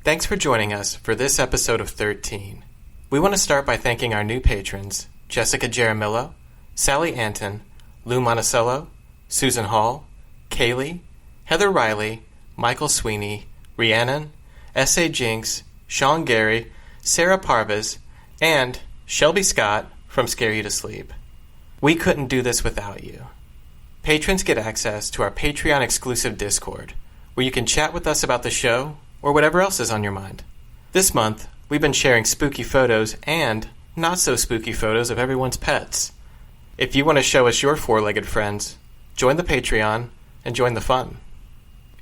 Thanks for joining us for this episode of 13. We want to start by thanking our new patrons, Jessica Jaramillo, Sally Anton, Lou Monticello, Susan Hall, Kaylee, Heather Riley, Michael Sweeney, Rhiannon, S.A. Jinx, Sean Gary, Sarah Parvez, and Shelby Scott from Scare You to Sleep. We couldn't do this without you. Patrons get access to our Patreon-exclusive Discord, where you can chat with us about the show or whatever else is on your mind. This month, we've been sharing spooky photos and not-so-spooky photos of everyone's pets. If you want to show us your four-legged friends, join the Patreon and join the fun.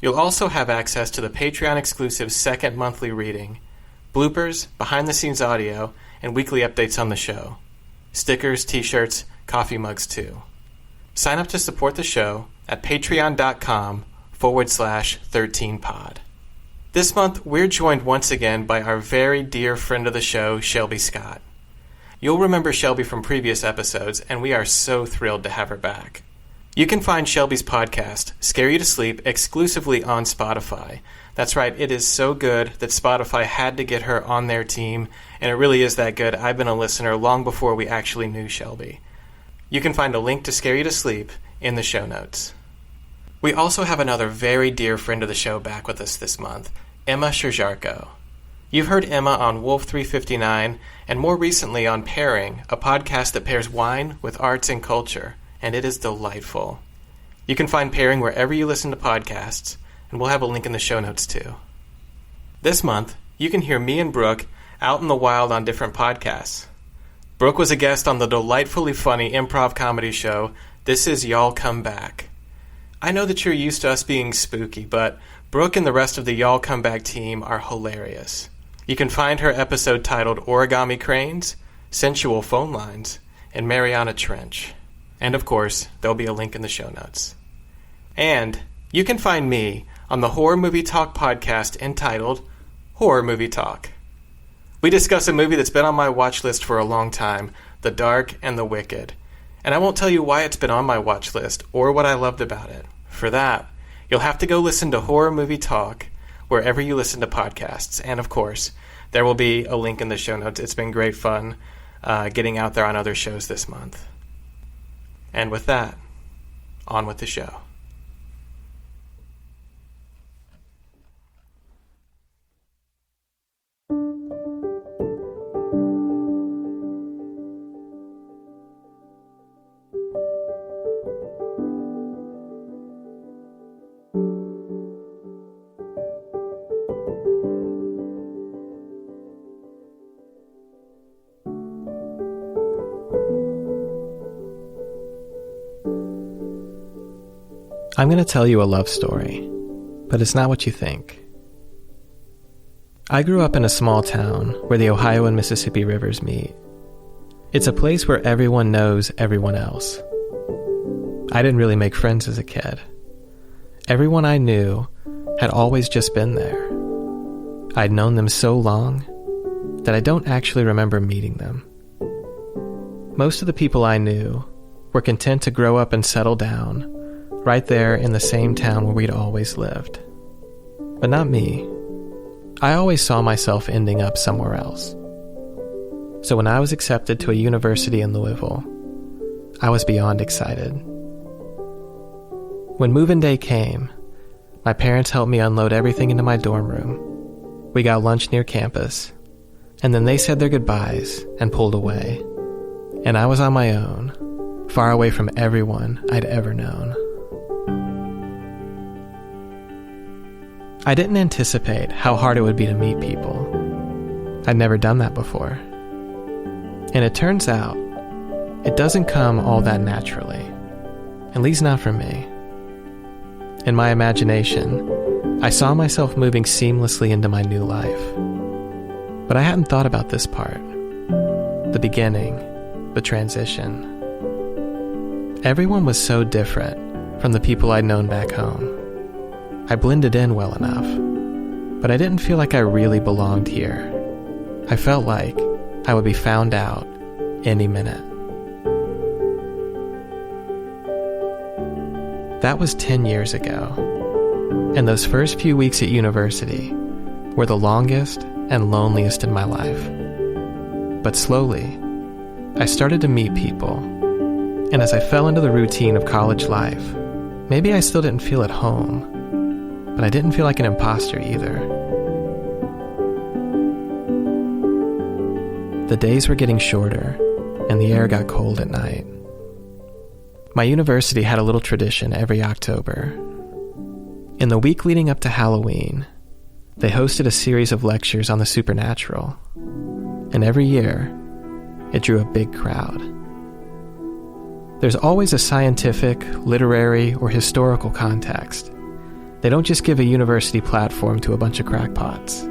You'll also have access to the Patreon-exclusive second monthly reading, bloopers, behind-the-scenes audio, and weekly updates on the show. Stickers, t-shirts, coffee mugs too. Sign up to support the show at patreon.com/13pod. This month, we're joined once again by our very dear friend of the show, Shelby Scott. You'll remember Shelby from previous episodes, and we are so thrilled to have her back. You can find Shelby's podcast, Scare You to Sleep, exclusively on Spotify. That's right, it is so good that Spotify had to get her on their team, and it really is that good. I've been a listener long before we actually knew Shelby. You can find a link to Scare You to Sleep in the show notes. We also have another very dear friend of the show back with us this month, Emma Sherr-Ziarko. You've heard Emma on Wolf 359 and more recently on Pairing, a podcast that pairs wine with arts and culture, and it is delightful. You can find Pairing wherever you listen to podcasts, and we'll have a link in the show notes too. This month, you can hear me and Brooke out in the wild on different podcasts. Brooke was a guest on the delightfully funny improv comedy show, This Is Y'all Come Back. I know that you're used to us being spooky, but Brooke and the rest of the Y'all Come Back team are hilarious. You can find her episode titled Origami Cranes, Sensual Phone Lines, and Mariana Trench. And of course, there'll be a link in the show notes. And you can find me on the Horror Movie Talk podcast entitled Horror Movie Talk. We discuss a movie that's been on my watch list for a long time, The Dark and the Wicked. And I won't tell you why it's been on my watch list or what I loved about it. For that, you'll have to go listen to Horror Movie Talk wherever you listen to podcasts. And of course, there will be a link in the show notes. It's been great fun getting out there on other shows this month. And with that, on with the show. I'm going to tell you a love story, but it's not what you think. I grew up in a small town where the Ohio and Mississippi rivers meet. It's a place where everyone knows everyone else. I didn't really make friends as a kid. Everyone I knew had always just been there. I'd known them so long that I don't actually remember meeting them. Most of the people I knew were content to grow up and settle down right there in the same town where we'd always lived. But not me. I always saw myself ending up somewhere else. So when I was accepted to a university in Louisville, I was beyond excited. When move-in day came, my parents helped me unload everything into my dorm room. We got lunch near campus, and then they said their goodbyes and pulled away. And I was on my own, far away from everyone I'd ever known. I didn't anticipate how hard it would be to meet people. I'd never done that before. And it turns out, it doesn't come all that naturally. At least not for me. In my imagination, I saw myself moving seamlessly into my new life. But I hadn't thought about this part. The beginning, the transition. Everyone was so different from the people I'd known back home. I blended in well enough, but I didn't feel like I really belonged here. I felt like I would be found out any minute. That was 10 years ago, and those first few weeks at university were the longest and loneliest in my life. But slowly, I started to meet people, and as I fell into the routine of college life, maybe I still didn't feel at home, but I didn't feel like an imposter either. The days were getting shorter, and the air got cold at night. My university had a little tradition every October. In the week leading up to Halloween, they hosted a series of lectures on the supernatural, and every year, it drew a big crowd. There's always a scientific, literary, or historical context. They don't just give a university platform to a bunch of crackpots.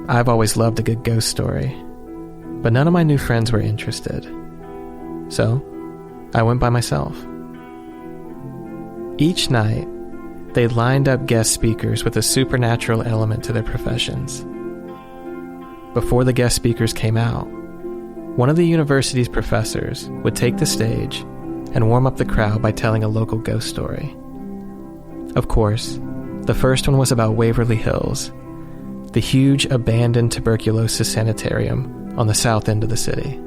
I've always loved a good ghost story, but none of my new friends were interested. So, I went by myself. Each night, they lined up guest speakers with a supernatural element to their professions. Before the guest speakers came out, one of the university's professors would take the stage and warm up the crowd by telling a local ghost story. Of course, the first one was about Waverly Hills, the huge abandoned tuberculosis sanitarium on the south end of the city,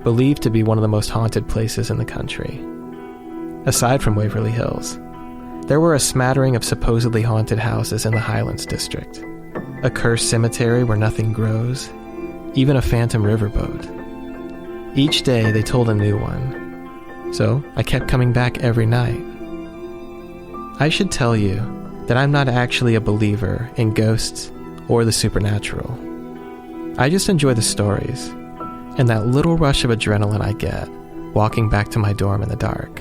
believed to be one of the most haunted places in the country. Aside from Waverly Hills, there were a smattering of supposedly haunted houses in the Highlands District, a cursed cemetery where nothing grows, even a phantom riverboat. Each day they told a new one, so I kept coming back every night. I should tell you that I'm not actually a believer in ghosts or the supernatural. I just enjoy the stories and that little rush of adrenaline I get walking back to my dorm in the dark,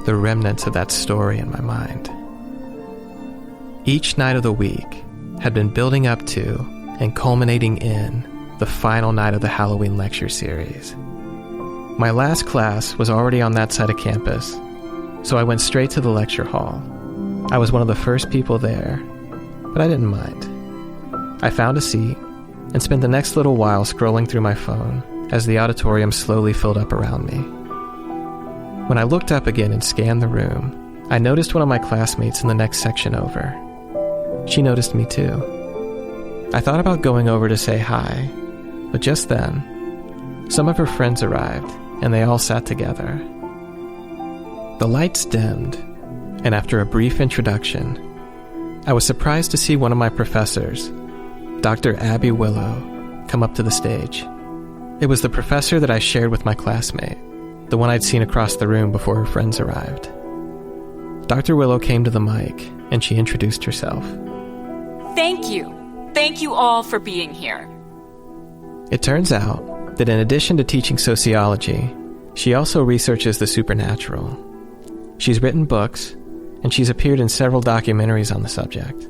the remnants of that story in my mind. Each night of the week had been building up to and culminating in the final night of the Halloween lecture series. My last class was already on that side of campus, so I went straight to the lecture hall. I was one of the first people there, but I didn't mind. I found a seat and spent the next little while scrolling through my phone as the auditorium slowly filled up around me. When I looked up again and scanned the room, I noticed one of my classmates in the next section over. She noticed me too. I thought about going over to say hi, but just then, some of her friends arrived, and they all sat together. The lights dimmed, and after a brief introduction, I was surprised to see one of my professors, Dr. Abby Willow, come up to the stage. It was the professor that I shared with my classmate, the one I'd seen across the room before her friends arrived. Dr. Willow came to the mic, and she introduced herself. Thank you. Thank you all for being here. It turns out that in addition to teaching sociology, she also researches the supernatural. She's written books, and she's appeared in several documentaries on the subject.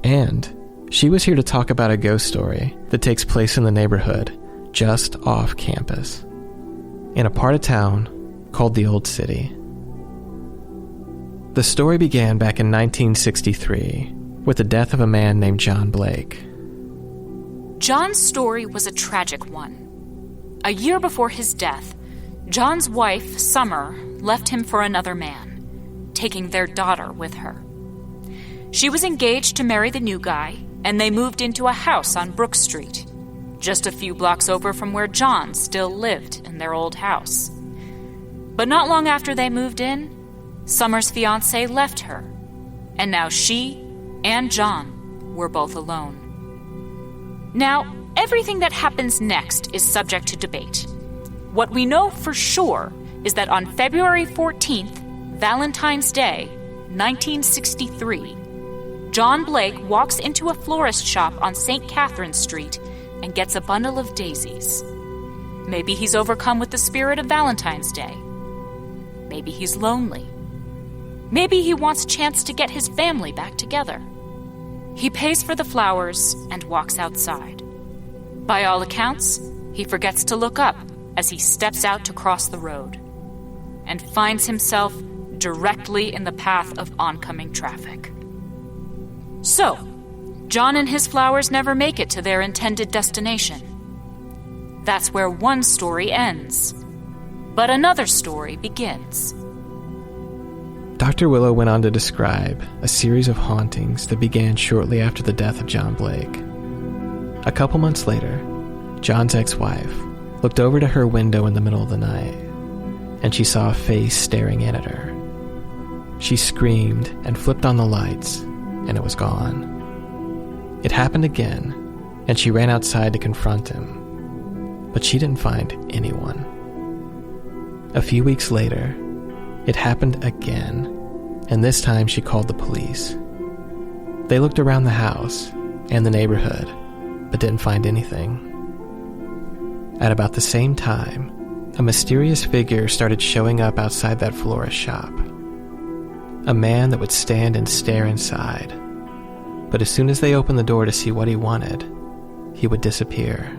And she was here to talk about a ghost story that takes place in the neighborhood just off campus, in a part of town called the Old City. The story began back in 1963 with the death of a man named John Blake. John's story was a tragic one. A year before his death, John's wife, Summer, left him for another man, taking their daughter with her. She was engaged to marry the new guy, and they moved into a house on Brook Street, just a few blocks over from where John still lived in their old house. But not long after they moved in, Summer's fiancé left her, and now she and John were both alone. Now, everything that happens next is subject to debate. What we know for sure is that on February 14th, Valentine's Day, 1963, John Blake walks into a florist shop on St. Catherine Street and gets a bundle of daisies. Maybe he's overcome with the spirit of Valentine's Day. Maybe he's lonely. Maybe he wants a chance to get his family back together. He pays for the flowers and walks outside. By all accounts, he forgets to look up as he steps out to cross the road and finds himself directly in the path of oncoming traffic. So, John and his flowers never make it to their intended destination. That's where one story ends, but another story begins. Dr. Willow went on to describe a series of hauntings that began shortly after the death of John Blake. A couple months later, John's ex-wife looked over to her window in the middle of the night, and she saw a face staring in at her. She screamed and flipped on the lights, and it was gone. It happened again, and she ran outside to confront him, but she didn't find anyone. A few weeks later, it happened again, and this time she called the police. They looked around the house and the neighborhood, but didn't find anything. At about the same time, a mysterious figure started showing up outside that florist shop. A man that would stand and stare inside, but as soon as they opened the door to see what he wanted, he would disappear.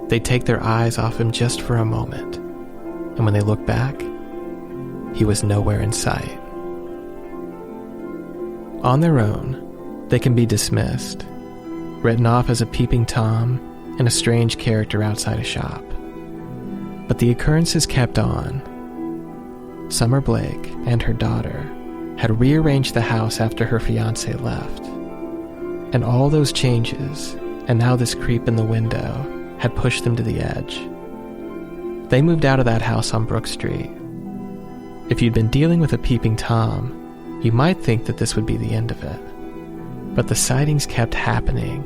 They'd take their eyes off him just for a moment, and when they looked back, he was nowhere in sight. On their own, they can be dismissed, written off as a peeping Tom and a strange character outside a shop. But the occurrences kept on. Summer Blake and her daughter had rearranged the house after her fiancé left. And all those changes, and now this creep in the window, had pushed them to the edge. They moved out of that house on Brook Street. If you'd been dealing with a peeping Tom, you might think that this would be the end of it. But the sightings kept happening.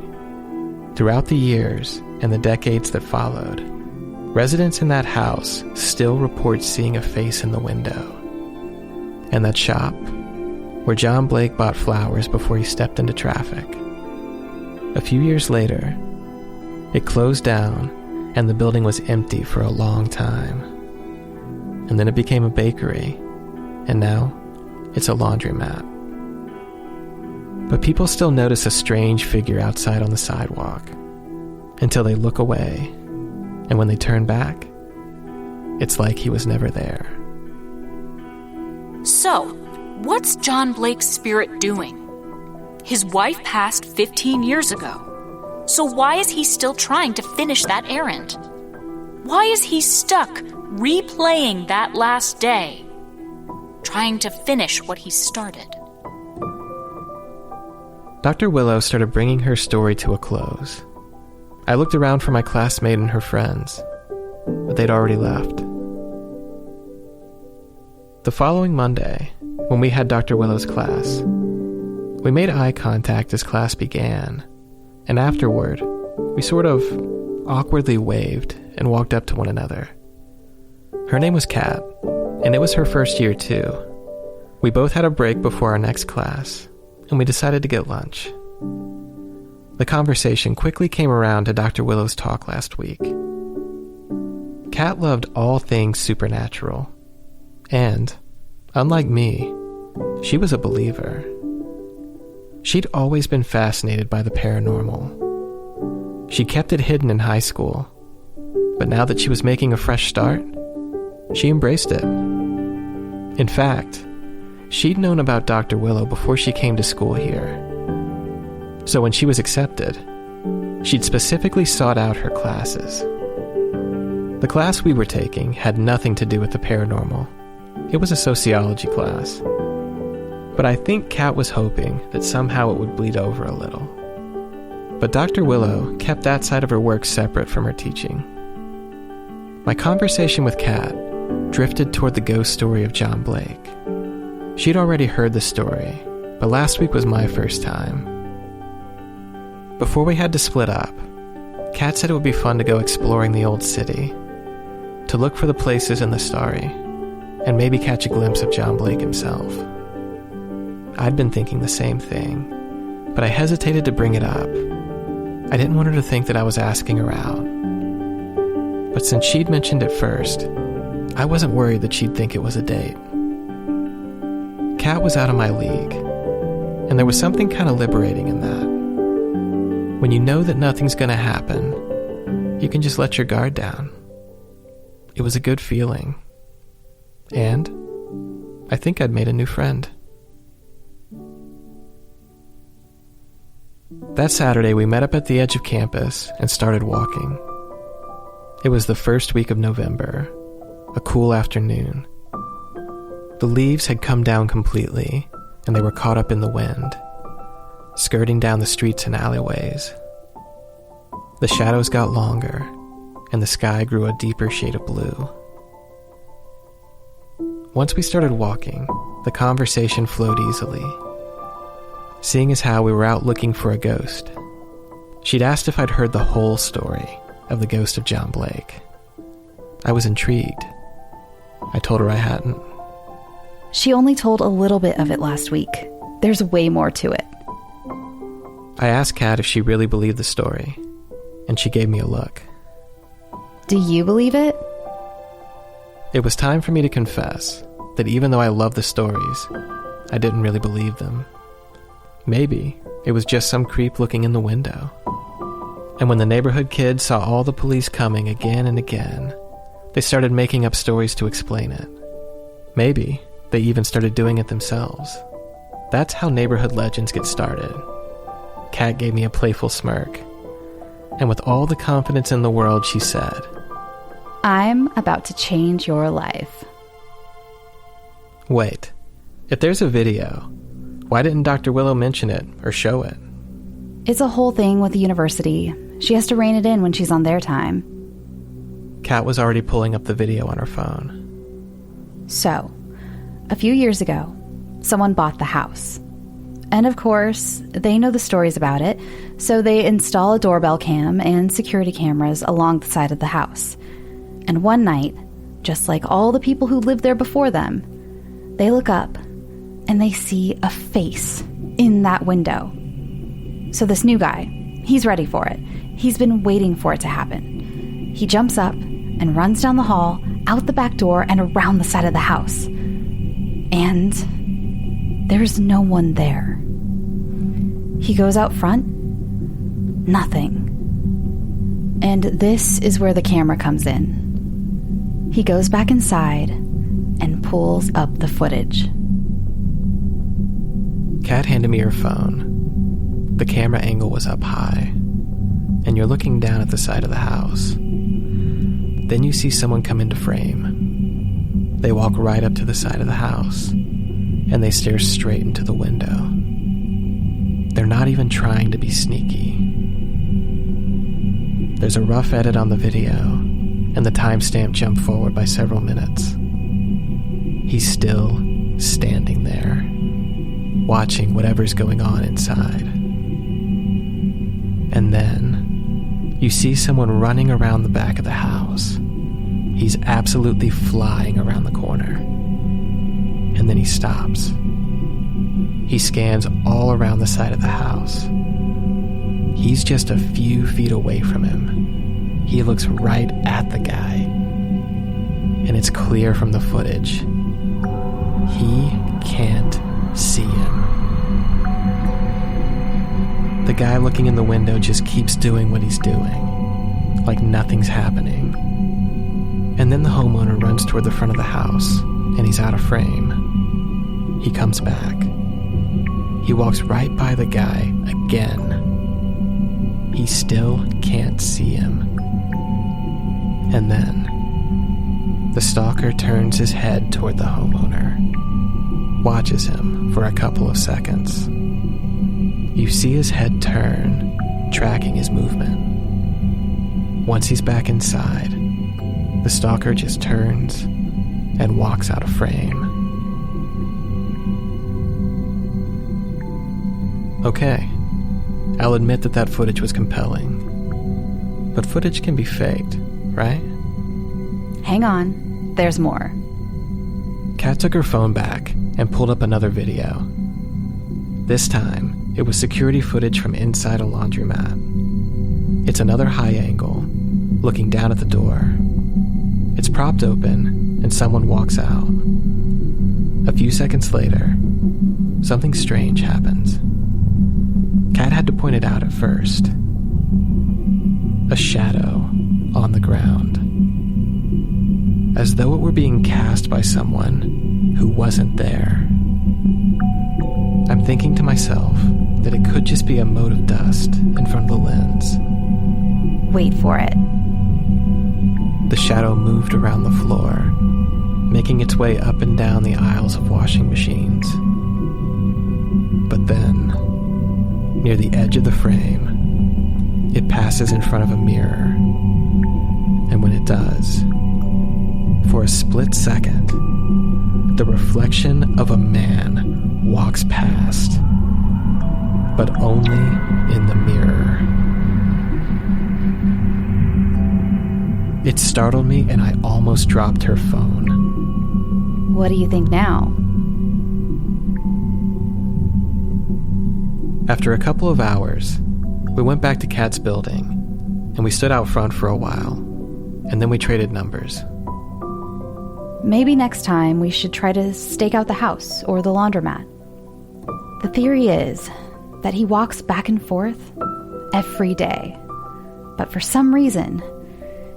Throughout the years and the decades that followed, residents in that house still report seeing a face in the window. And that shop, where John Blake bought flowers before he stepped into traffic. A few years later, it closed down and the building was empty for a long time. And then it became a bakery, and now it's a laundromat. But people still notice a strange figure outside on the sidewalk, until they look away, and when they turn back, it's like he was never there. So, what's John Blake's spirit doing? His wife passed 15 years ago, so why is he still trying to finish that errand? Why is he stuck replaying that last day, trying to finish what he started? Dr. Willow started bringing her story to a close. I looked around for my classmate and her friends, but they'd already left. The following Monday, when we had Dr. Willow's class, we made eye contact as class began, and afterward, we sort of awkwardly waved and walked up to one another. Her name was Kat, and it was her first year too. We both had a break before our next class, and we decided to get lunch. The conversation quickly came around to Dr. Willow's talk last week. Kat loved all things supernatural, and, unlike me, she was a believer. She'd always been fascinated by the paranormal. She kept it hidden in high school, but now that she was making a fresh start, she embraced it. In fact, she'd known about Dr. Willow before she came to school here. So when she was accepted, she'd specifically sought out her classes. The class we were taking had nothing to do with the paranormal. It was a sociology class. But I think Kat was hoping that somehow it would bleed over a little. But Dr. Willow kept that side of her work separate from her teaching. My conversation with Kat drifted toward the ghost story of John Blake. She'd already heard the story, but last week was my first time. Before we had to split up, Kat said it would be fun to go exploring the old city, to look for the places in the story, and maybe catch a glimpse of John Blake himself. I'd been thinking the same thing, but I hesitated to bring it up. I didn't want her to think that I was asking her out. But since she'd mentioned it first, I wasn't worried that she'd think it was a date. Kat was out of my league, and there was something kind of liberating in that. When you know that nothing's going to happen, you can just let your guard down. It was a good feeling. And I think I'd made a new friend. That Saturday, we met up at the edge of campus and started walking. It was the first week of November, a cool afternoon. The The leaves had come down completely, and they were caught up in the wind, skirting down the streets and alleyways. The shadows got longer, and the sky grew a deeper shade of blue. Once we started walking, the conversation flowed easily. Seeing as how we were out looking for a ghost, she'd asked if I'd heard the whole story of the ghost of John Blake. I was intrigued. I told her I hadn't. She only told a little bit of it last week. There's way more to it. I asked Kat if she really believed the story, and she gave me a look. Do you believe it? It was time for me to confess that even though I loved the stories, I didn't really believe them. Maybe it was just some creep looking in the window. And when the neighborhood kids saw all the police coming again and again, they started making up stories to explain it. Maybe they even started doing it themselves. That's how neighborhood legends get started. Kat gave me a playful smirk, and with all the confidence in the world, she said, I'm about to change your life. Wait, if there's a video, why didn't Dr. Willow mention it or show it? It's a whole thing with the university. She has to rein it in when she's on their time. Kat was already pulling up the video on her phone. So, a few years ago, someone bought the house. And of course, they know the stories about it, so they install a doorbell cam and security cameras along the side of the house. And one night, just like all the people who lived there before them, they look up and they see a face in that window. So this new guy, he's ready for it. He's been waiting for it to happen. He jumps up and runs down the hall, out the back door, and around the side of the house. And there's no one there. He goes out front, nothing. And this is where the camera comes in. He goes back inside and pulls up the footage. Kat handed me her phone. The camera angle was up high, and you're looking down at the side of the house. Then you see someone come into frame. They walk right up to the side of the house, and they stare straight into the window. They're not even trying to be sneaky. There's a rough edit on the video, and the timestamp jumped forward by several minutes. He's still standing there, watching whatever's going on inside. And then you see someone running around the back of the house. He's absolutely flying around the corner. And then he stops. He scans all around the side of the house. He's just a few feet away from him. He looks right at the guy. And it's clear from the footage. He can't see him. The guy looking in the window just keeps doing what he's doing, like nothing's happening. And then the homeowner runs toward the front of the house, and he's out of frame. He comes back. He walks right by the guy again. He still can't see him. And then the stalker turns his head toward the homeowner, watches him for a couple of seconds. You see his head turn, tracking his movement. Once he's back inside, the stalker just turns and walks out of frame. Okay, I'll admit that footage was compelling. But footage can be faked, right? Hang on, there's more. Kat took her phone back and pulled up another video. This time, it was security footage from inside a laundromat. It's another high angle, looking down at the door. It's propped open, and someone walks out. A few seconds later, something strange happens. Kat had to point it out at first. A shadow on the ground. As though it were being cast by someone who wasn't there. I'm thinking to myself that it could just be a mote of dust in front of the lens. Wait for it. The shadow moved around the floor, making its way up and down the aisles of washing machines. But then, near the edge of the frame, it passes in front of a mirror. And when it does, for a split second, the reflection of a man walks past, but only in the mirror. It startled me and I almost dropped her phone. What do you think now? After a couple of hours, we went back to Kat's building, and we stood out front for a while, and then we traded numbers. Maybe next time we should try to stake out the house or the laundromat. The theory is that he walks back and forth every day, but for some reason,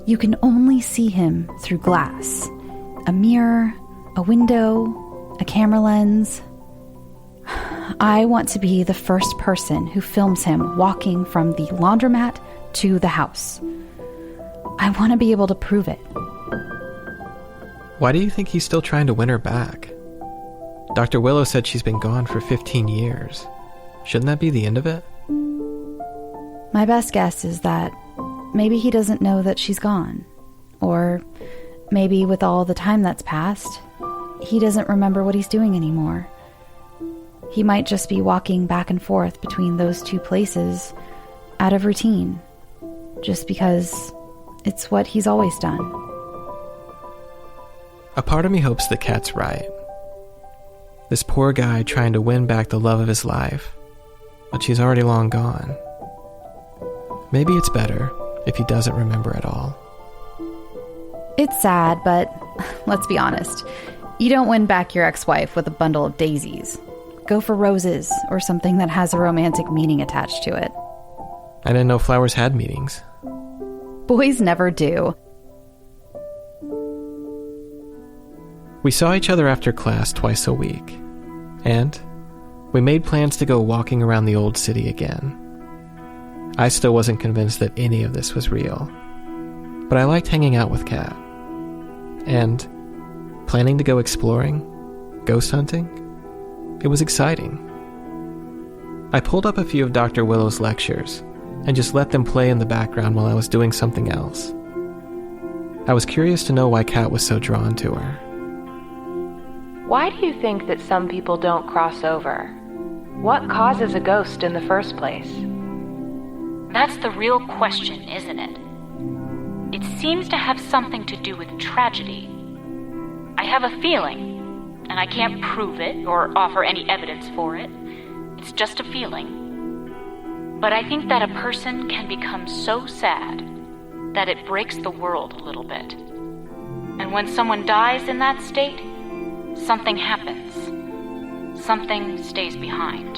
you can only see him through glass, a mirror, a window, a camera lens. I want to be the first person who films him walking from the laundromat to the house. I want to be able to prove it. Why do you think he's still trying to win her back? Dr. Willow said she's been gone for 15 years. Shouldn't that be the end of it? My best guess is that maybe he doesn't know that she's gone. Or maybe with all the time that's passed, he doesn't remember what he's doing anymore. He might just be walking back and forth between those two places out of routine, just because it's what he's always done. A part of me hopes that Kat's right. This poor guy trying to win back the love of his life, but she's already long gone. Maybe it's better if he doesn't remember at all. It's sad, but let's be honest. You don't win back your ex-wife with a bundle of daisies. Go for roses or something that has a romantic meaning attached to it. I didn't know flowers had meanings. Boys never do. We saw each other after class twice a week, and we made plans to go walking around the old city again. I still wasn't convinced that any of this was real, but I liked hanging out with Kat. And planning to go exploring, ghost hunting, it was exciting. I pulled up a few of Dr. Willow's lectures and just let them play in the background while I was doing something else. I was curious to know why Kat was so drawn to her. Why do you think that some people don't cross over? What causes a ghost in the first place? That's the real question, isn't it? It seems to have something to do with tragedy. I have a feeling, and I can't prove it or offer any evidence for it. It's just a feeling. But I think that a person can become so sad that it breaks the world a little bit. And when someone dies in that state, something happens. Something stays behind.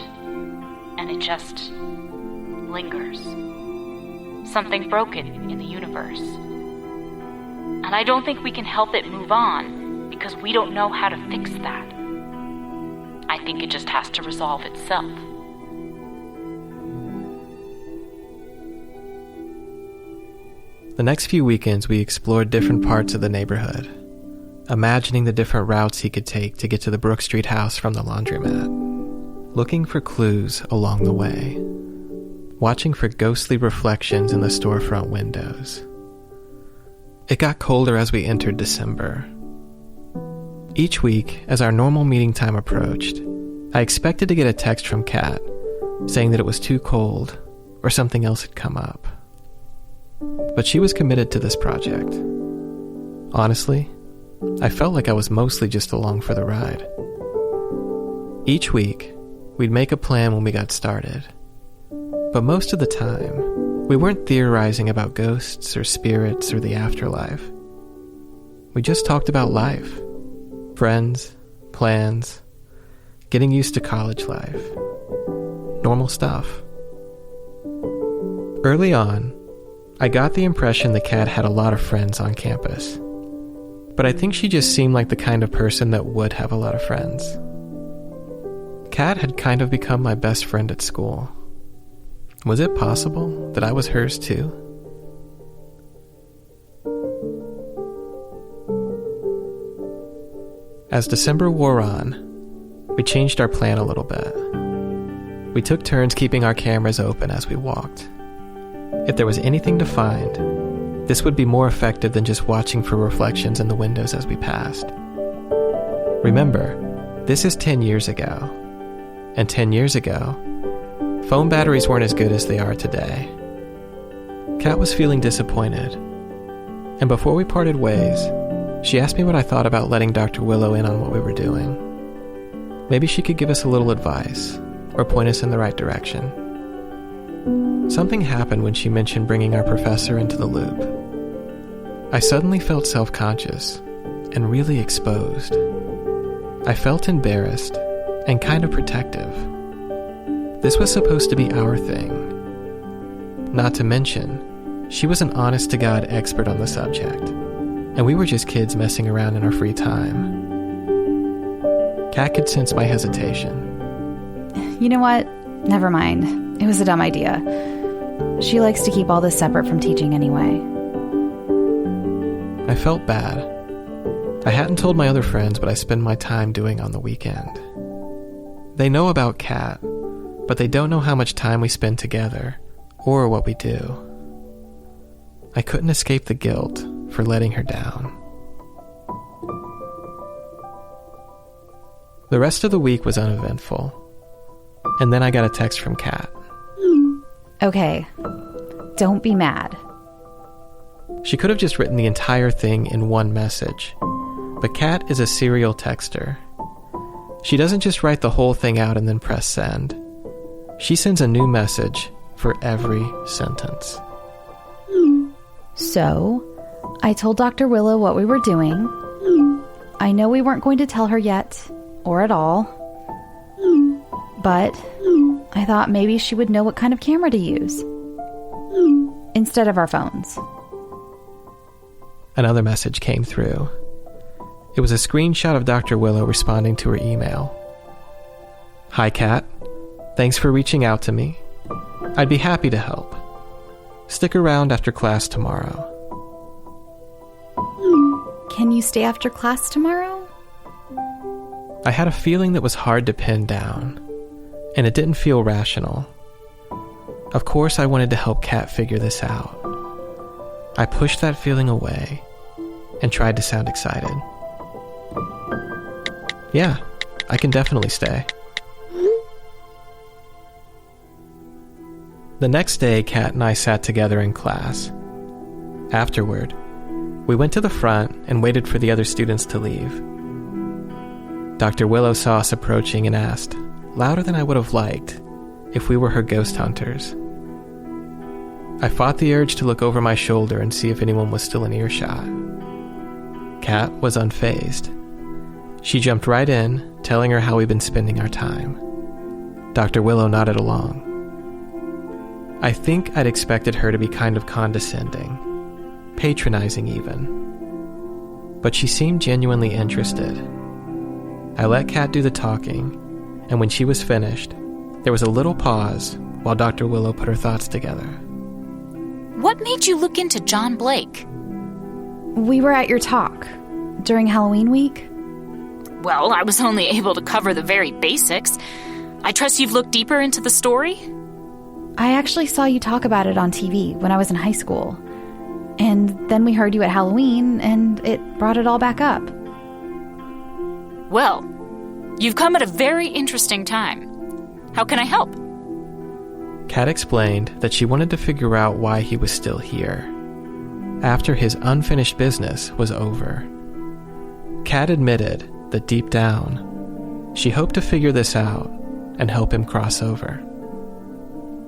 And it just lingers. Something broken in the universe. And I don't think we can help it move on because we don't know how to fix that. I think it just has to resolve itself. The next few weekends we explored different parts of the neighborhood, imagining the different routes he could take to get to the Brook Street house from the laundromat, looking for clues along the way, watching for ghostly reflections in the storefront windows. It got colder as we entered December. Each week, as our normal meeting time approached, I expected to get a text from Kat saying that it was too cold or something else had come up. But she was committed to this project. Honestly, I felt like I was mostly just along for the ride. Each week, we'd make a plan when we got started. But most of the time, we weren't theorizing about ghosts or spirits or the afterlife. We just talked about life, friends, plans, getting used to college life. Normal stuff. Early on, I got the impression that Kat had a lot of friends on campus. But I think she just seemed like the kind of person that would have a lot of friends. Kat had kind of become my best friend at school. Was it possible that I was hers too? as December wore on, we changed our plan a little bit. We took turns keeping our cameras open as we walked. If there was anything to find, this would be more effective than just watching for reflections in the windows as we passed. Remember, this is 10 years ago. And 10 years ago, phone batteries weren't as good as they are today. Kat was feeling disappointed. And before we parted ways, she asked me what I thought about letting Dr. Willow in on what we were doing. Maybe she could give us a little advice, or point us in the right direction. Something happened when she mentioned bringing our professor into the loop. I suddenly felt self-conscious, and really exposed. I felt embarrassed, and kind of protective. This was supposed to be our thing. Not to mention, she was an honest-to-God expert on the subject, and we were just kids messing around in our free time. Kat could sense my hesitation. You know what? Never mind. It was a dumb idea. She likes to keep all this separate from teaching anyway. I felt bad. I hadn't told my other friends what I spend my time doing on the weekend. They know about Kat, but they don't know how much time we spend together, or what we do. I couldn't escape the guilt for letting her down. The rest of the week was uneventful, and then I got a text from Kat. Okay, don't be mad. She could have just written the entire thing in one message, but Kat is a serial texter. She doesn't just write the whole thing out and then press send. She sends a new message for every sentence. So, I told Dr. Willow what we were doing. I know we weren't going to tell her yet, or at all. But I thought maybe she would know what kind of camera to use, instead of our phones. Another message came through. It was a screenshot of Dr. Willow responding to her email. Hi, Kat. Thanks for reaching out to me. I'd be happy to help. Stick around after class tomorrow. Can you stay after class tomorrow? I had a feeling that was hard to pin down, and it didn't feel rational. Of course, I wanted to help Kat figure this out. I pushed that feeling away and tried to sound excited. Yeah, I can definitely stay. The next day, Kat and I sat together in class. Afterward, we went to the front and waited for the other students to leave. Dr. Willow saw us approaching and asked, louder than I would have liked, if we were her ghost hunters. I fought the urge to look over my shoulder and see if anyone was still in earshot. Kat was unfazed. She jumped right in, telling her how we'd been spending our time. Dr. Willow nodded along. I think I'd expected her to be kind of condescending, patronizing even. But she seemed genuinely interested. I let Kat do the talking, and when she was finished, there was a little pause while Dr. Willow put her thoughts together. What made you look into John Blake? We were at your talk during Halloween week. Well, I was only able to cover the very basics. I trust you've looked deeper into the story? I actually saw you talk about it on TV when I was in high school. And then we heard you at Halloween, and it brought it all back up. Well, you've come at a very interesting time. How can I help? Kat explained that she wanted to figure out why he was still here, after his unfinished business was over. Kat admitted that deep down, she hoped to figure this out and help him cross over.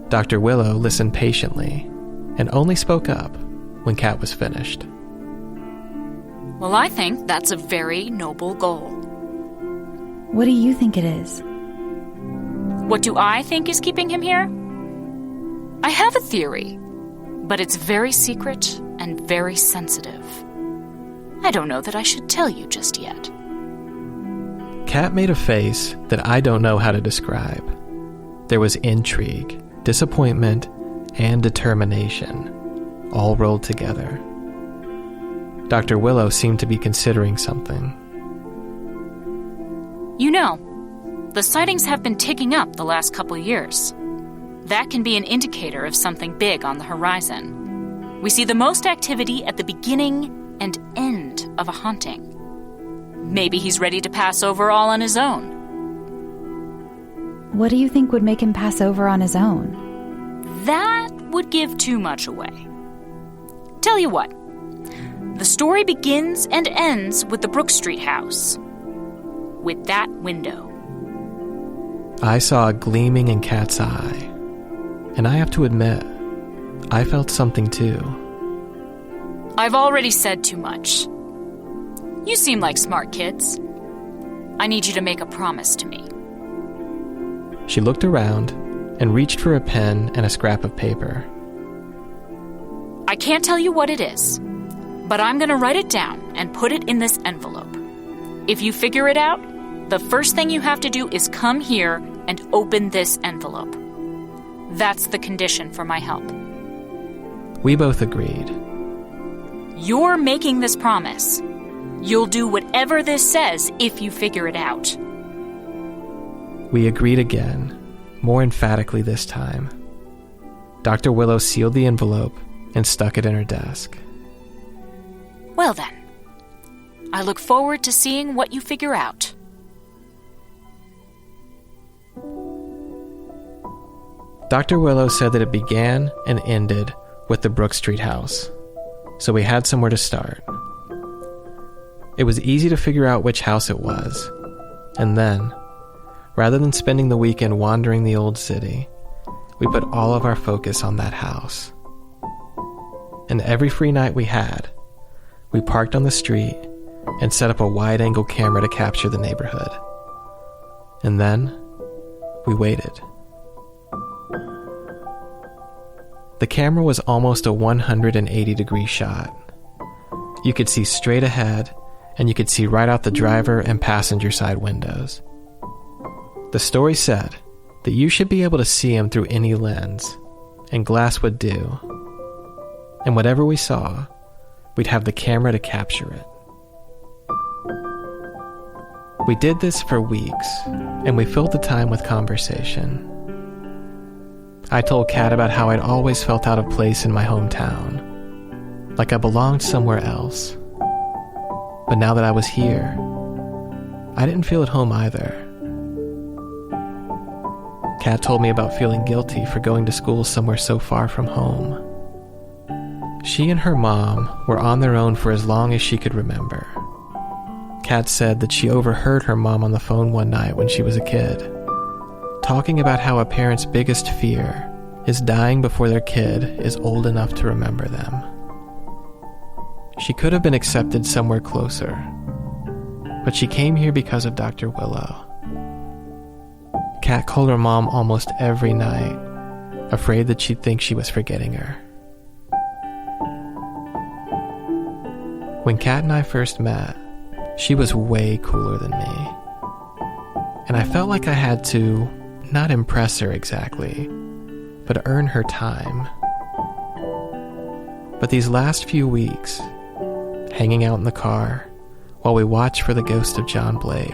Dr. Willow listened patiently and only spoke up when Kat was finished. Well, I think that's a very noble goal. What do you think it is? What do I think is keeping him here? I have a theory, but it's very secret and very sensitive. I don't know that I should tell you just yet. Kat made a face that I don't know how to describe. There was intrigue, disappointment, and determination, all rolled together. Dr. Willow seemed to be considering something. You know, the sightings have been ticking up the last couple years. That can be an indicator of something big on the horizon. We see the most activity at the beginning and end of a haunting. Maybe he's ready to pass over all on his own. What do you think would make him pass over on his own? That would give too much away. Tell you what, the story begins and ends with the Brook Street house. With that window. I saw a gleaming in Kat's eye, and I have to admit, I felt something too. I've already said too much. You seem like smart kids. I need you to make a promise to me. She looked around and reached for a pen and a scrap of paper. I can't tell you what it is, but I'm going to write it down and put it in this envelope. If you figure it out, the first thing you have to do is come here and open this envelope. That's the condition for my help. We both agreed. You're making this promise. You'll do whatever this says if you figure it out. We agreed again, more emphatically this time. Dr. Willow sealed the envelope and stuck it in her desk. Well then, I look forward to seeing what you figure out. Dr. Willow said that it began and ended with the Brook Street house, so we had somewhere to start. It was easy to figure out which house it was, and then, rather than spending the weekend wandering the old city, we put all of our focus on that house. And every free night we had, we parked on the street and set up a wide-angle camera to capture the neighborhood. And then, we waited. The camera was almost a 180-degree shot. You could see straight ahead, and you could see right out the driver and passenger side windows. The story said that you should be able to see him through any lens, and glass would do. And whatever we saw, we'd have the camera to capture it. We did this for weeks, and we filled the time with conversation. I told Kat about how I'd always felt out of place in my hometown, like I belonged somewhere else. But now that I was here, I didn't feel at home either. Kat told me about feeling guilty for going to school somewhere so far from home. She and her mom were on their own for as long as she could remember. Kat said that she overheard her mom on the phone one night when she was a kid, talking about how a parent's biggest fear is dying before their kid is old enough to remember them. She could have been accepted somewhere closer, but she came here because of Dr. Willow. Kat called her mom almost every night, afraid that she'd think she was forgetting her. When Kat and I first met, she was way cooler than me. And I felt like I had to, not impress her exactly, but earn her time. But these last few weeks, hanging out in the car while we watched for the ghost of John Blake,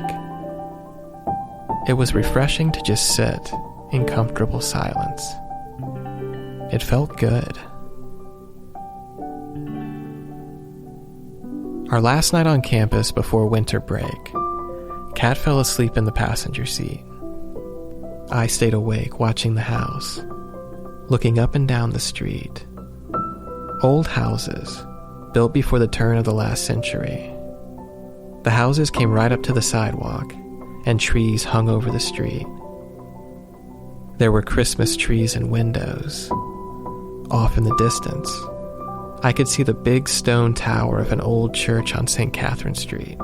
it was refreshing to just sit in comfortable silence. It felt good. Our last night on campus before winter break, Kat fell asleep in the passenger seat. I stayed awake watching the house, looking up and down the street. Old houses, built before the turn of the last century. The houses came right up to the sidewalk, and trees hung over the street. There were Christmas trees in windows. Off in the distance, I could see the big stone tower of an old church on St. Catherine Street.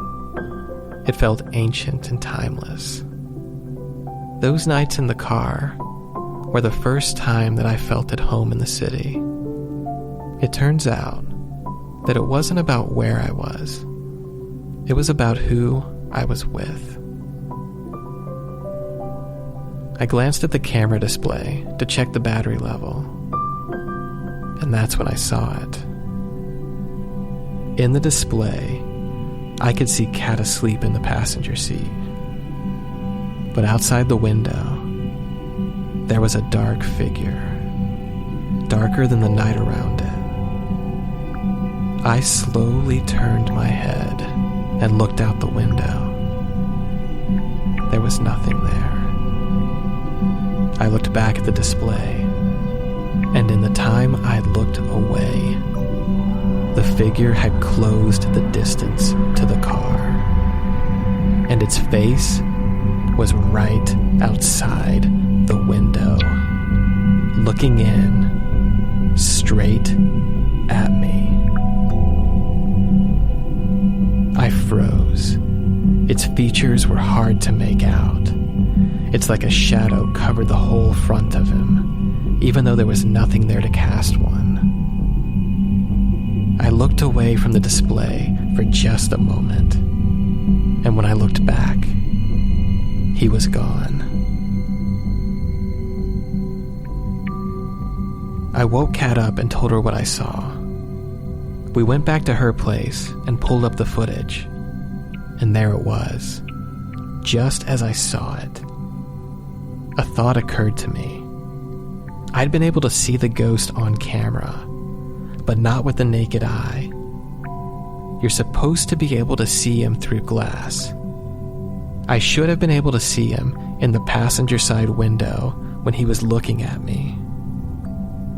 It felt ancient and timeless. Those nights in the car were the first time that I felt at home in the city. It turns out that it wasn't about where I was. It was about who I was with. I glanced at the camera display to check the battery level, and that's when I saw it. In the display, I could see Kat asleep in the passenger seat. But outside the window, there was a dark figure, darker than the night around it. I slowly turned my head and looked out the window. There was nothing there. I looked back at the display, and in the time I looked away, the figure had closed the distance to the car, and its face was right outside the window, looking in straight at me. I froze. Its features were hard to make out. It's like a shadow covered the whole front of him, even though there was nothing there to cast one. I looked away from the display for just a moment, and when I looked back, he was gone. I woke Kat up and told her what I saw. We went back to her place and pulled up the footage, and there it was, just as I saw it. A thought occurred to me. I'd been able to see the ghost on camera, but not with the naked eye. You're supposed to be able to see him through glass. I should have been able to see him in the passenger side window when he was looking at me.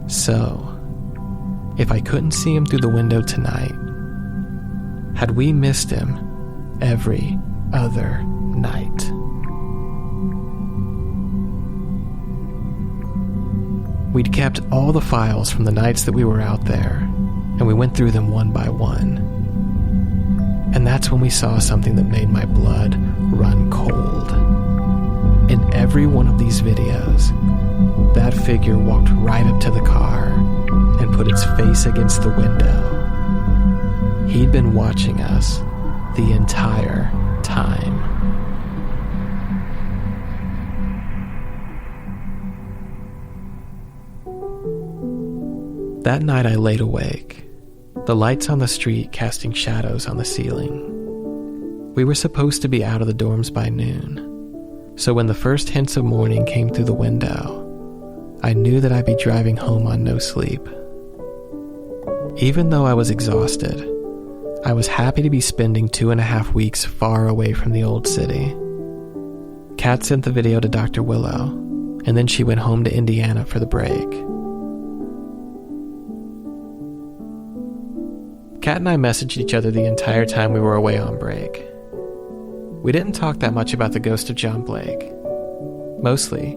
So, if I couldn't see him through the window tonight, had we missed him every other night? We'd kept all the files from the nights that we were out there, and we went through them one by one. And that's when we saw something that made my blood run cold. In every one of these videos, that figure walked right up to the car and put its face against the window. He'd been watching us the entire time. That night I laid awake, the lights on the street casting shadows on the ceiling. We were supposed to be out of the dorms by noon, so when the first hints of morning came through the window, I knew that I'd be driving home on no sleep. Even though I was exhausted, I was happy to be spending 2.5 weeks far away from the old city. Kat sent the video to Dr. Willow, and then she went home to Indiana for the break. Kat and I messaged each other the entire time we were away on break. We didn't talk that much about the ghost of John Blake. Mostly,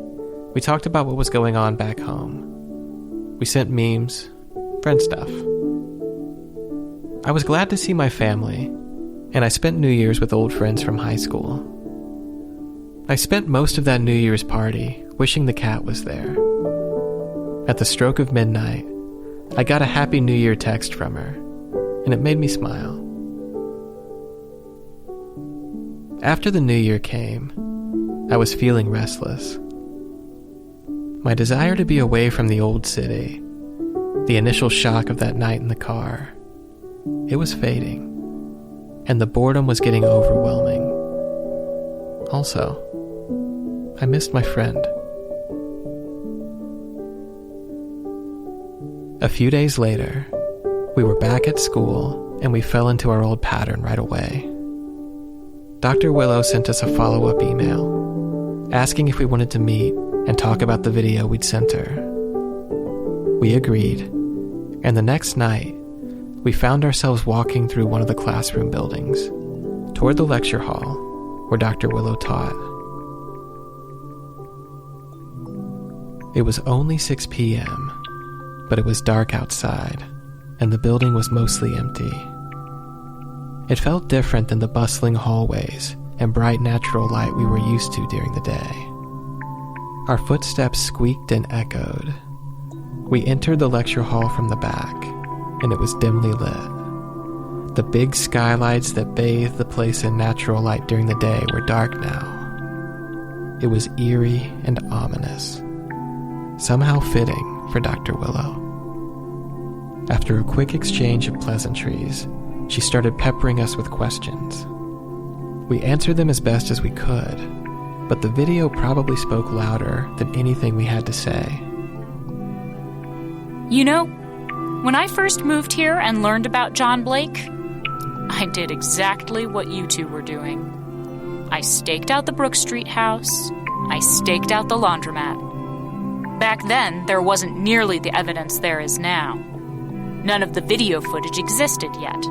we talked about what was going on back home. We sent memes, friend stuff. I was glad to see my family, and I spent New Year's with old friends from high school. I spent most of that New Year's party wishing the cat was there. At the stroke of midnight, I got a Happy New Year text from her, and it made me smile. After the New Year came, I was feeling restless. My desire to be away from the old city, the initial shock of that night in the car, it was fading, and the boredom was getting overwhelming. Also, I missed my friend. A few days later, we were back at school, and we fell into our old pattern right away. Dr. Willow sent us a follow-up email, asking if we wanted to meet and talk about the video we'd sent her. We agreed, and the next night, we found ourselves walking through one of the classroom buildings, toward the lecture hall where Dr. Willow taught. It was only 6 p.m., but it was dark outside, and the building was mostly empty. It felt different than the bustling hallways and bright natural light we were used to during the day. Our footsteps squeaked and echoed. We entered the lecture hall from the back, and it was dimly lit. The big skylights that bathed the place in natural light during the day were dark now. It was eerie and ominous, somehow fitting for Dr. Willow. After a quick exchange of pleasantries, she started peppering us with questions. We answered them as best as we could, but the video probably spoke louder than anything we had to say. You know, when I first moved here and learned about John Blake, I did exactly what you two were doing. I staked out the Brook Street house. I staked out the laundromat. Back then, there wasn't nearly the evidence there is now. None of the video footage existed yet.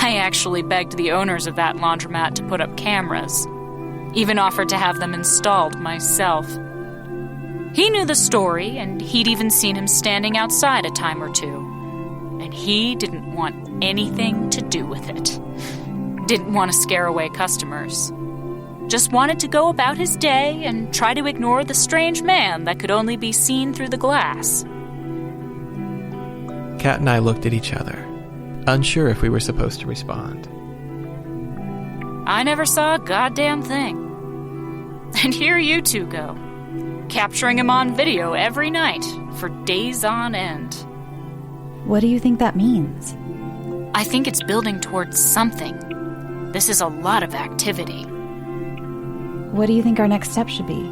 I actually begged the owners of that laundromat to put up cameras. Even offered to have them installed myself. He knew the story, and he'd even seen him standing outside a time or two. And he didn't want anything to do with it. Didn't want to scare away customers. Just wanted to go about his day and try to ignore the strange man that could only be seen through the glass. Kat and I looked at each other, unsure if we were supposed to respond. I never saw a goddamn thing. And here you two go, capturing him on video every night for days on end. What do you think that means? I think it's building towards something. This is a lot of activity. What do you think our next step should be?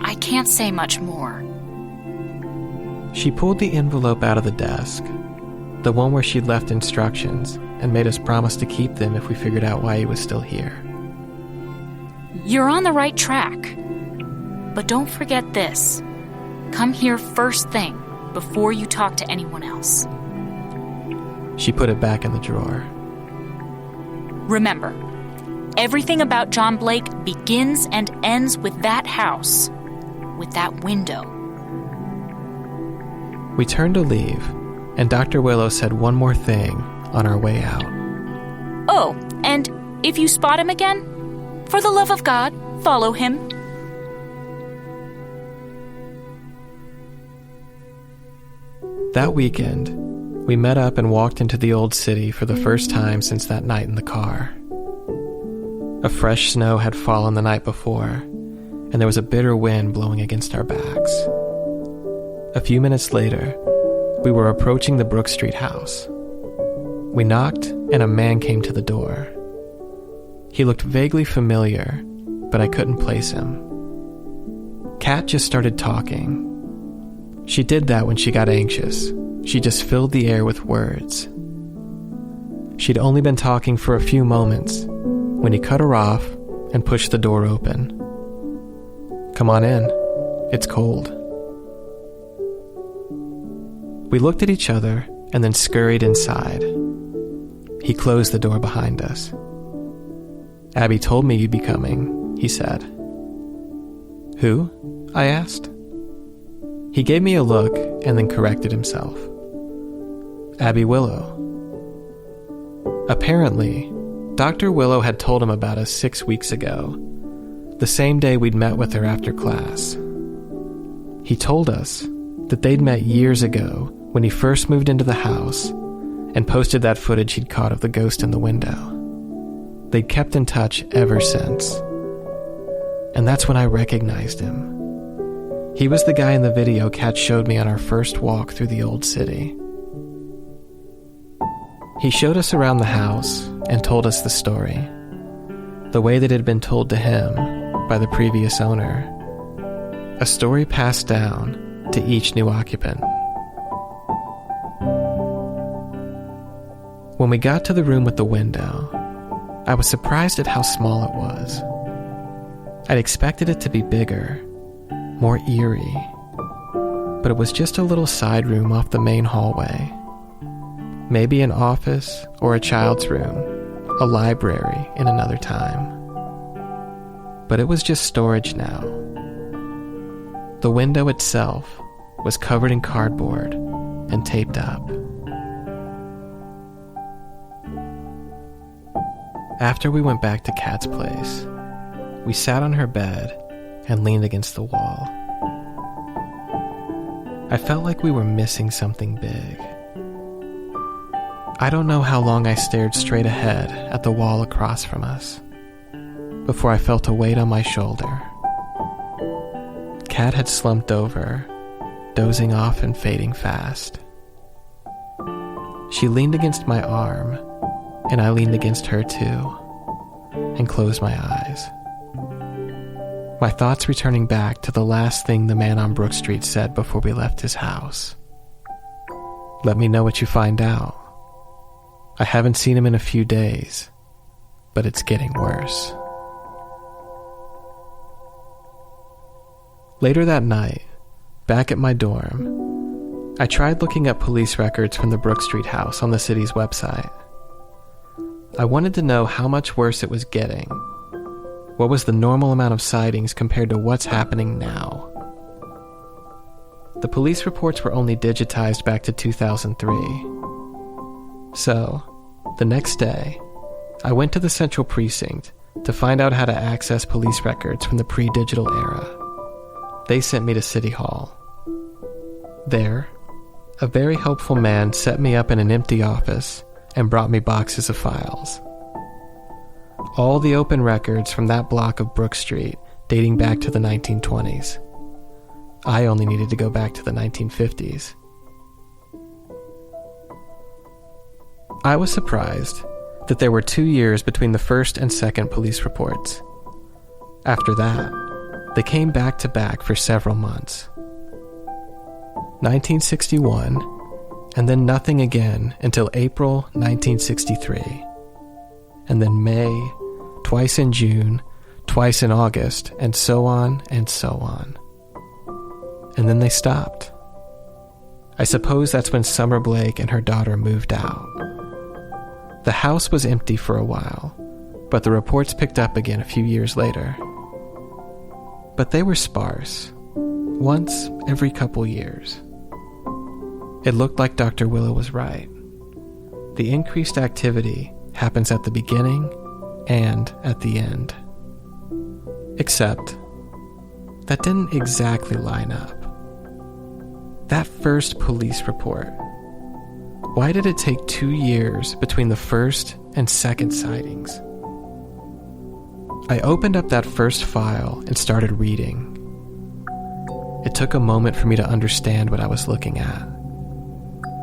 I can't say much more. She pulled the envelope out of the desk, the one where she'd left instructions, and made us promise to keep them if we figured out why he was still here. You're on the right track. But don't forget this. Come here first thing, before you talk to anyone else. She put it back in the drawer. Remember, everything about John Blake begins and ends with that house, with that window. We turned to leave, and Dr. Willow said one more thing on our way out. Oh, and if you spot him again, for the love of God, follow him. That weekend, we met up and walked into the old city for the first time since that night in the car. A fresh snow had fallen the night before, and there was a bitter wind blowing against our backs. A few minutes later, we were approaching the Brook Street house. We knocked, and a man came to the door. He looked vaguely familiar, but I couldn't place him. Kat just started talking. She did that when she got anxious. She just filled the air with words. She'd only been talking for a few moments when he cut her off and pushed the door open. "Come on in. It's cold." We looked at each other and then scurried inside. He closed the door behind us. "Abby told me you'd be coming," he said. "Who?" I asked. He gave me a look and then corrected himself. "Abby Willow." Apparently, Dr. Willow had told him about us 6 weeks ago, the same day we'd met with her after class. He told us that they'd met years ago when he first moved into the house and posted that footage he'd caught of the ghost in the window. They'd kept in touch ever since. And that's when I recognized him. He was the guy in the video Kat showed me on our first walk through the old city. He showed us around the house and told us the story, the way that it had been told to him by the previous owner, a story passed down to each new occupant. When we got to the room with the window, I was surprised at how small it was. I'd expected it to be bigger, more eerie, but it was just a little side room off the main hallway. Maybe an office or a child's room, a library in another time. But it was just storage now. The window itself was covered in cardboard and taped up. After we went back to Kat's place, we sat on her bed and leaned against the wall. I felt like we were missing something big. I don't know how long I stared straight ahead at the wall across from us before I felt a weight on my shoulder. Kat had slumped over, dozing off and fading fast. She leaned against my arm, and I leaned against her too, and closed my eyes. my thoughts returning back to the last thing the man on Brook Street said before we left his house. Let me know what you find out. I haven't seen him in a few days, but it's getting worse. Later that night, back at my dorm, I tried looking up police records from the Brook Street house on the city's website. I wanted to know how much worse it was getting. What was the normal amount of sightings compared to what's happening now? The police reports were only digitized back to 2003. So, the next day, I went to the Central Precinct to find out how to access police records from the pre-digital era. They sent me to City Hall. There, a very helpful man set me up in an empty office and brought me boxes of files. All the open records from that block of Brook Street dating back to the 1920s. I only needed to go back to the 1950s. I was surprised that there were 2 years between the first and second police reports. After that, they came back to back for several months. 1961, and then nothing again until April 1963. And then May, twice in June, twice in August, and so on and so on. And then they stopped. I suppose that's when Summer Blake and her daughter moved out. The house was empty for a while, but the reports picked up again a few years later. But they were sparse, once every couple years. It looked like Dr. Willow was right. The increased activity happens at the beginning and at the end. Except, that didn't exactly line up. That first police report, why did it take 2 years between the first and second sightings? I opened up that first file and started reading. It took a moment for me to understand what I was looking at.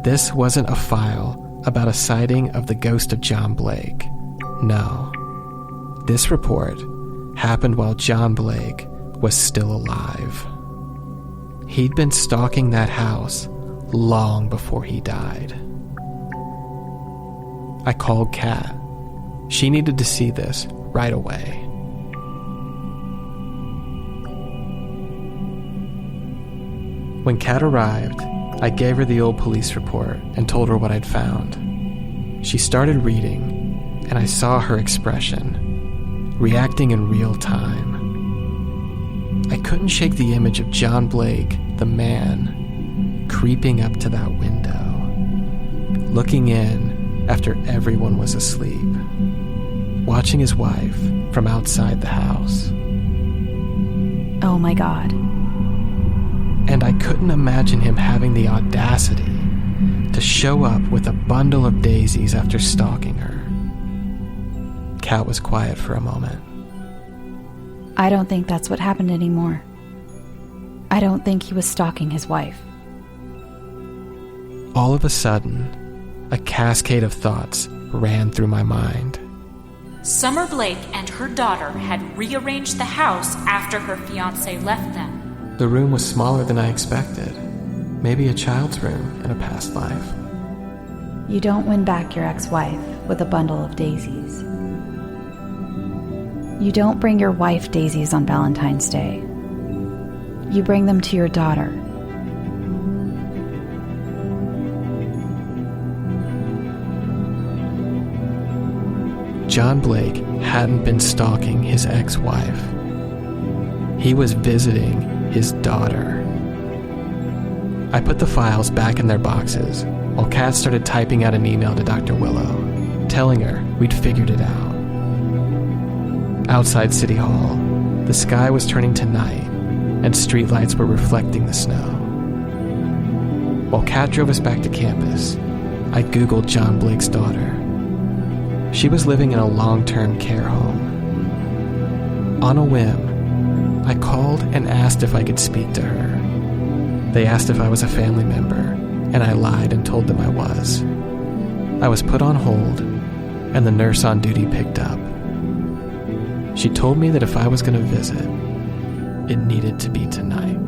This wasn't a file about a sighting of the ghost of John Blake. No. This report happened while John Blake was still alive. He'd been stalking that house long before he died. I called Kat. She needed to see this right away. When Kat arrived, I gave her the old police report and told her what I'd found. She started reading, and I saw her expression, reacting in real time. I couldn't shake the image of John Blake, the man, creeping up to that window, looking in after everyone was asleep, watching his wife from outside the house. Oh my God. And I couldn't imagine him having the audacity to show up with a bundle of daisies after stalking her. Kat was quiet for a moment. I don't think that's what happened anymore. I don't think he was stalking his wife. All of a sudden, a cascade of thoughts ran through my mind. Summer Blake and her daughter had rearranged the house after her fiancé left them. The room was smaller than I expected. Maybe a child's room in a past life. You don't win back your ex-wife with a bundle of daisies. You don't bring your wife daisies on Valentine's Day. You bring them to your daughter. John Blake hadn't been stalking his ex-wife. He was visiting his daughter. I put the files back in their boxes while Kat started typing out an email to Dr. Willow, telling her we'd figured it out. Outside City Hall, the sky was turning to night and streetlights were reflecting the snow. While Kat drove us back to campus, I Googled John Blake's daughter. She was living in a long-term care home. On a whim, I called and asked if I could speak to her. They asked if I was a family member, and I lied and told them I was. I was put on hold, and the nurse on duty picked up. She told me that if I was going to visit, it needed to be tonight.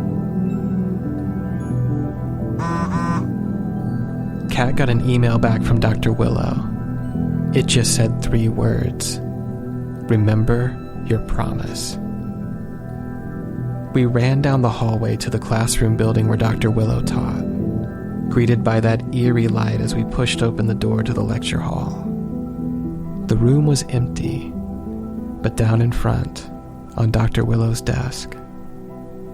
Kat got an email back from Dr. Willow. It just said 3 words. Remember your promise. We ran down the hallway to the classroom building where Dr. Willow taught, greeted by that eerie light as we pushed open the door to the lecture hall. The room was empty, but down in front, on Dr. Willow's desk,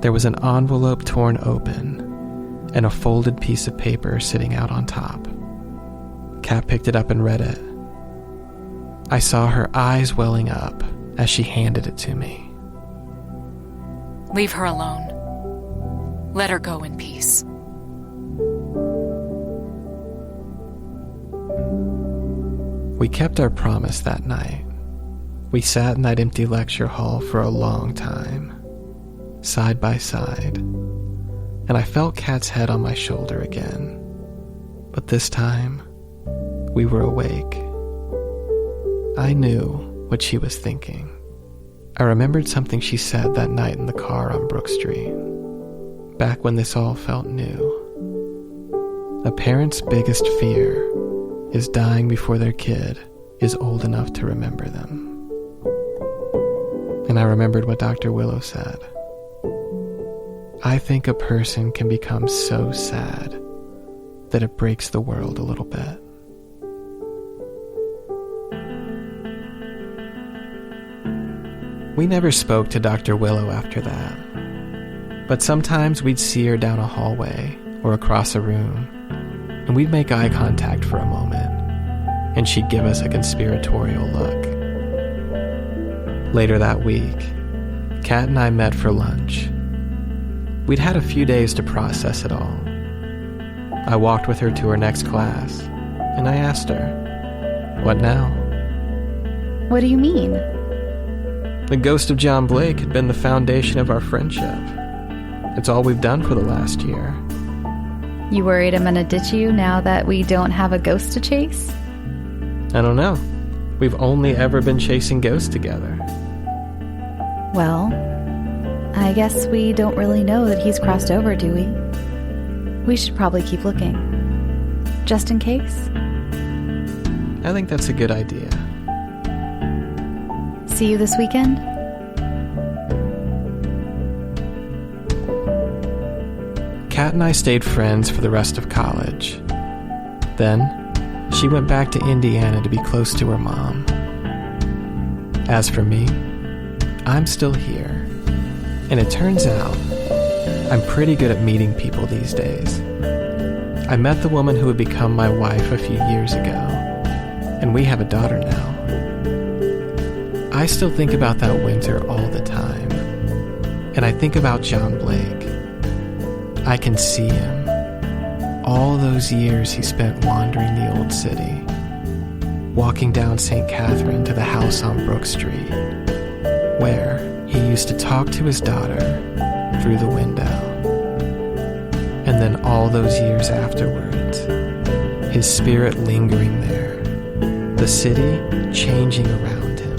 there was an envelope torn open and a folded piece of paper sitting out on top. Kat picked it up and read it. I saw her eyes welling up as she handed it to me. Leave her alone. Let her go in peace. We kept our promise that night. We sat in that empty lecture hall for a long time, side by side, and I felt Kat's head on my shoulder again. But this time, we were awake. I knew what she was thinking. I remembered something she said that night in the car on Brook Street, back when this all felt new. A parent's biggest fear is dying before their kid is old enough to remember them. And I remembered what Dr. Willow said. I think a person can become so sad that it breaks the world a little bit. We never spoke to Dr. Willow after that, but sometimes we'd see her down a hallway or across a room, and we'd make eye contact for a moment, and she'd give us a conspiratorial look. Later that week, Kat and I met for lunch. We'd had a few days to process it all. I walked with her to her next class, and I asked her, "What now?" What do you mean? The ghost of John Blake had been the foundation of our friendship. It's all we've done for the last year. You worried I'm gonna ditch you now that we don't have a ghost to chase? I don't know. We've only ever been chasing ghosts together. Well, I guess we don't really know that he's crossed over, do we? We should probably keep looking. Just in case? I think that's a good idea. See you this weekend? Kat and I stayed friends for the rest of college. Then, she went back to Indiana to be close to her mom. As for me, I'm still here. And it turns out, I'm pretty good at meeting people these days. I met the woman who would become my wife a few years ago, and we have a daughter now. I still think about that winter all the time, and I think about John Blake. I can see him. All those years he spent wandering the old city, walking down St. Catherine to the house on Brook Street, where he used to talk to his daughter through the window. And then all those years afterwards, his spirit lingering there, the city changing around him,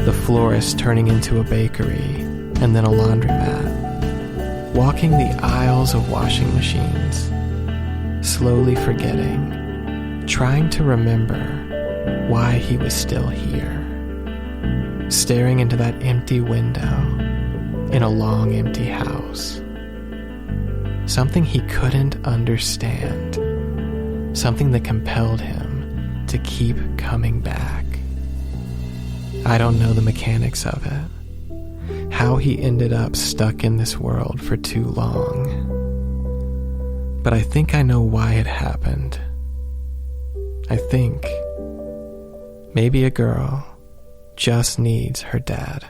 the florist turning into a bakery and then a laundromat, walking the aisles of washing machines, slowly forgetting, trying to remember why he was still here, staring into that empty window in a long empty house. Something he couldn't understand, something that compelled him to keep coming back. I don't know the mechanics of it, how he ended up stuck in this world for too long. But I think I know why it happened. I think maybe a girl just needs her dad.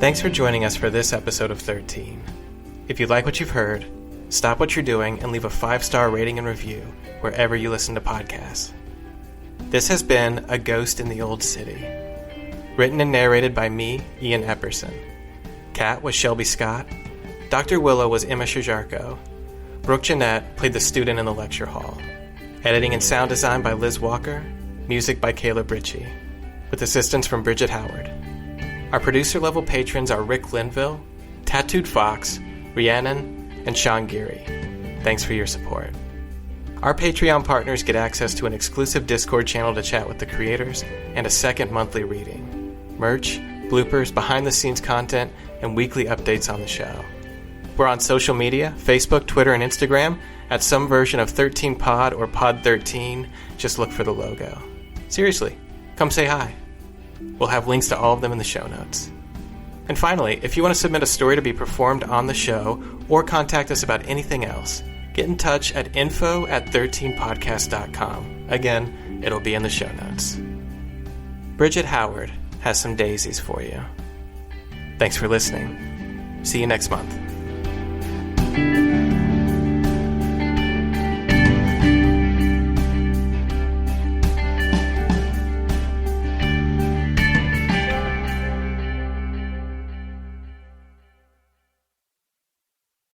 Thanks for joining us for this episode of 13. If you like what you've heard, stop what you're doing and leave a 5-star rating and review wherever you listen to podcasts. This has been A Ghost in the Old City. Written and narrated by me, Ian Epperson. Kat was Shelby Scott. Dr. Willow was Emma Sherr-Ziarko. Brooke Jennett played the student in the lecture hall. Editing and sound design by Lizz Walker. Music by Bridgett, with assistance from Bridgett Howard. Our producer-level patrons are Rick Linville, Tattooed Fox, Rhiannon, and Sean Geary. Thanks for your support. Our Patreon partners get access to an exclusive Discord channel to chat with the creators and a second monthly reading, merch, bloopers, behind-the-scenes content, and weekly updates on the show. We're on social media, Facebook, Twitter, and Instagram at some version of 13pod or Pod13. Just look for the logo. Seriously, come say hi. We'll have links to all of them in the show notes. And finally, if you want to submit a story to be performed on the show or contact us about anything else, get in touch at info@13podcast.com. Again, it'll be in the show notes. Bridgett Howard has some daisies for you. Thanks for listening. See you next month.